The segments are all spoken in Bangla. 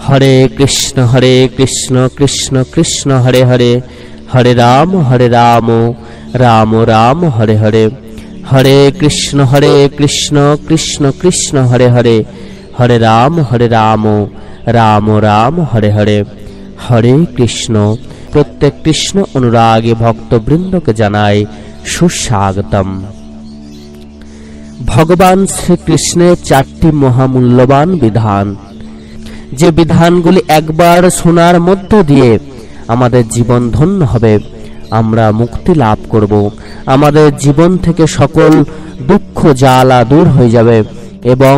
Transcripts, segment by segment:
হরে কৃষ্ণ কৃষ্ণ কৃষ্ণ হরে হরে, হরে রাম রাম রাম হরে হরে। হরে কৃষ্ণ কৃষ্ণ কৃষ্ণ হরে হরে, হরে রাম রাম রাম হরে হরে। হরে কৃষ্ণ। প্রত্যেক কৃষ্ণ অনুরাগী ভক্তবৃন্দকে জানাই সুস্বাগতম। ভগবান শ্রীকৃষ্ণের 4টি মহামূল্যবান বিধান, যে বিধানগুলি একবার শোনার মধ্য দিয়ে আমাদের জীবন ধন্য হবে, আমরা মুক্তি লাভ করব, আমাদের জীবন থেকে সকল দুঃখ জ্বালা দূর হয়ে যাবে এবং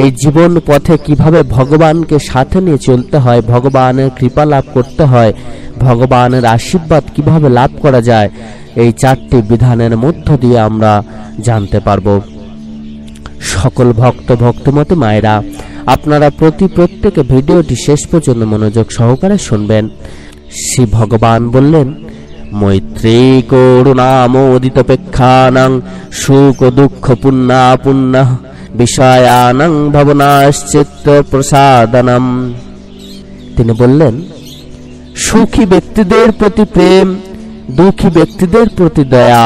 এই জীবন পথে কিভাবে ভগবানকে সাথে নিয়ে চলতে হয়, ভগবানের কৃপা লাভ করতে হয়, ভগবানের আশীর্বাদ কিভাবে লাভ করা যায়, এই 4টি বিধানের মধ্য দিয়ে আমরা জানতে পারব। সকল ভক্তিমতী মায়েরা, আপনারা প্রত্যেকে ভিডিওটি শেষ পর্যন্ত মনোযোগ সহকারে শুনবেন। শ্রী ভগবান বললেন, মৈত্রী করুণা মোদিতপেক্ষানাং সুখ দুঃখ পুণ্যা পুণ্য বিষয়ানাং ভবনাশ্চিত্ত প্রসাদনম। তিনি বললেন, সুখী ব্যক্তিদের প্রতি প্রেম, দুঃখী ব্যক্তিদের প্রতি দয়া,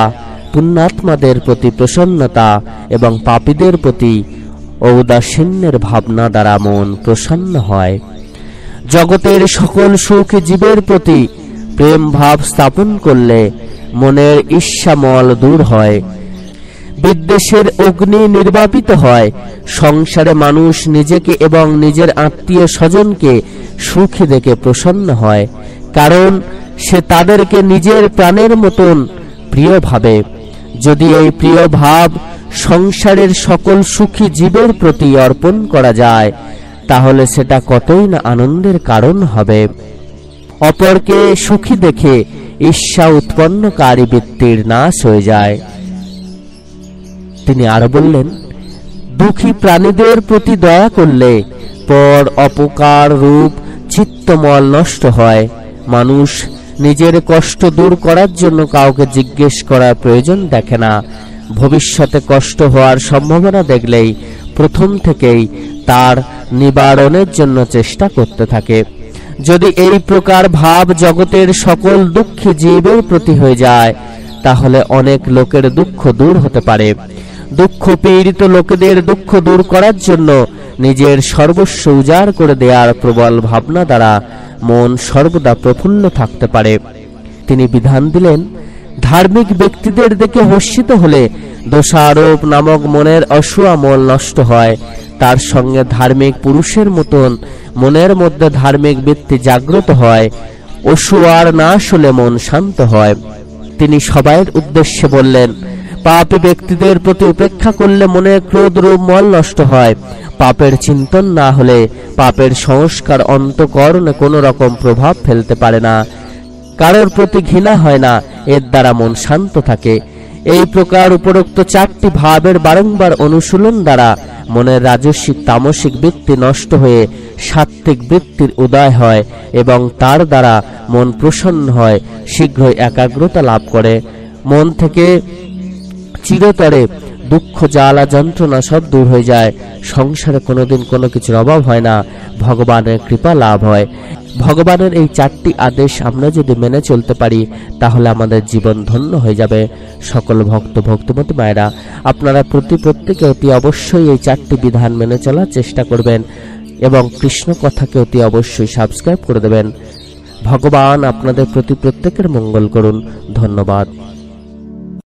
পুণ্যাত্মাদের প্রতি প্রসন্নতা এবং পাপীদের প্রতি ঔদাসীন্যের ভাবনা দ্বারা মন প্রসন্ন হয়। জগতের সকল সুখী জীবের প্রতি প্রেম ভাব স্থাপন করলে মনের ঈর্ষামল দূর হয়, বিদ্বেষের অগ্নি নির্বাপিত হয়, সংসারে মানুষ নিজেকে এবং নিজের আত্মীয় স্বজনকে সুখী দেখে প্রসন্ন হয়, কারণ সে তাদেরকে নিজের প্রাণের মতন প্রিয় ভাবে। যদি এই প্রিয় ভাব সংসারের সকল সুখী জীবের প্রতি অর্পণ করা যায়, তাহলে সেটা কতই না আনন্দের কারণ হবে। অপরকে সুখী দেখে ঈর্ষা উৎপন্নকারী বৃত্তির নাশ হয়ে যায়। তিনি আরো বললেন, দুঃখী প্রাণীদের প্রতি দয়া করলে পর অপকার রূপ চিত্তমল নষ্ট হয়। মানুষ নিজের কষ্ট দূর করার জন্য কাউকে জিজ্ঞেস করার প্রয়োজন দেখে না। ভবিষ্যতে কষ্ট হওয়ার সম্ভাবনা দেখলেই প্রথম থেকেই তার নিবারণের জন্য চেষ্টা করতে থাকে। যদি এই প্রকার ভাব জগতের সকল দুঃখী জীবের প্রতি হয়ে যায়, তাহলে অনেক লোকের দুঃখ দূর হতে পারে। দুঃখ পীড়িত লোকেদের দুঃখ দূর করার জন্য নিজের সর্বস্ব উজাড় করে দেওয়ার প্রবল ভাবনা দ্বারা মন সর্বদা প্রফুল্ল থাকতে পারে। তিনি বিধান দিলেন, ধার্মিক ব্যক্তিদের দেখে হর্ষিত হলে দোষারোপ নামক মনের অসুয়া মল নষ্ট হয়। তার সঙ্গে ধার্মিক পুরুষের মতন মনের মধ্যে ধার্মিক বৃত্তি জাগ্রত হয়। অসুয়ার নাশ হলে মন শান্ত হয়। তিনি সবাইয়ের উদ্দেশ্যে বললেন, পাপী ব্যক্তিদের প্রতি উপেক্ষা করলে মনের ক্রোধ রূপ মল নষ্ট হয়। পাপের চিন্তন না হলে পাপের সংস্কার অন্তঃকরণে কোনো রকম প্রভাব ফেলতে পারে না। কারোর প্রতি ঘৃণা হয় না, এর দ্বারা মন শান্ত থাকে। এই প্রকার উপরোক্ত 4টি ভাবের বারংবার অনুশীলন দ্বারা মনের রাজসিক তামসিক বৃত্তি নষ্ট হয়ে সাত্ত্বিক বৃত্তির উদয় হয় এবং তার দ্বারা মন প্রসন্ন হয়, শীঘ্রই একাগ্রতা লাভ করে। মন থেকে চিরতরে দুঃখ জ্বালা যন্ত্রণা সব দূর হয়ে যায়। সংসারে কোনোদিন কোনো কিছুর অভাব হয় না, ভগবানের কৃপা লাভ হয়। ভগবানের এই 4টি আদেশ আমরা যদি মেনে চলতে পারি, তাহলে আমাদের জীবন ধন্য হয়ে যাবে। সকল ভক্তিমতী মায়েরা, আপনারা প্রত্যেকে অতি অবশ্যই এই 4টি বিধান মেনে চলার চেষ্টা করবেন এবং কৃষ্ণ কথাকে অতি অবশ্যই সাবস্ক্রাইব করে দেবেন। ভগবান আপনাদের প্রত্যেকের মঙ্গল করুন। ধন্যবাদ।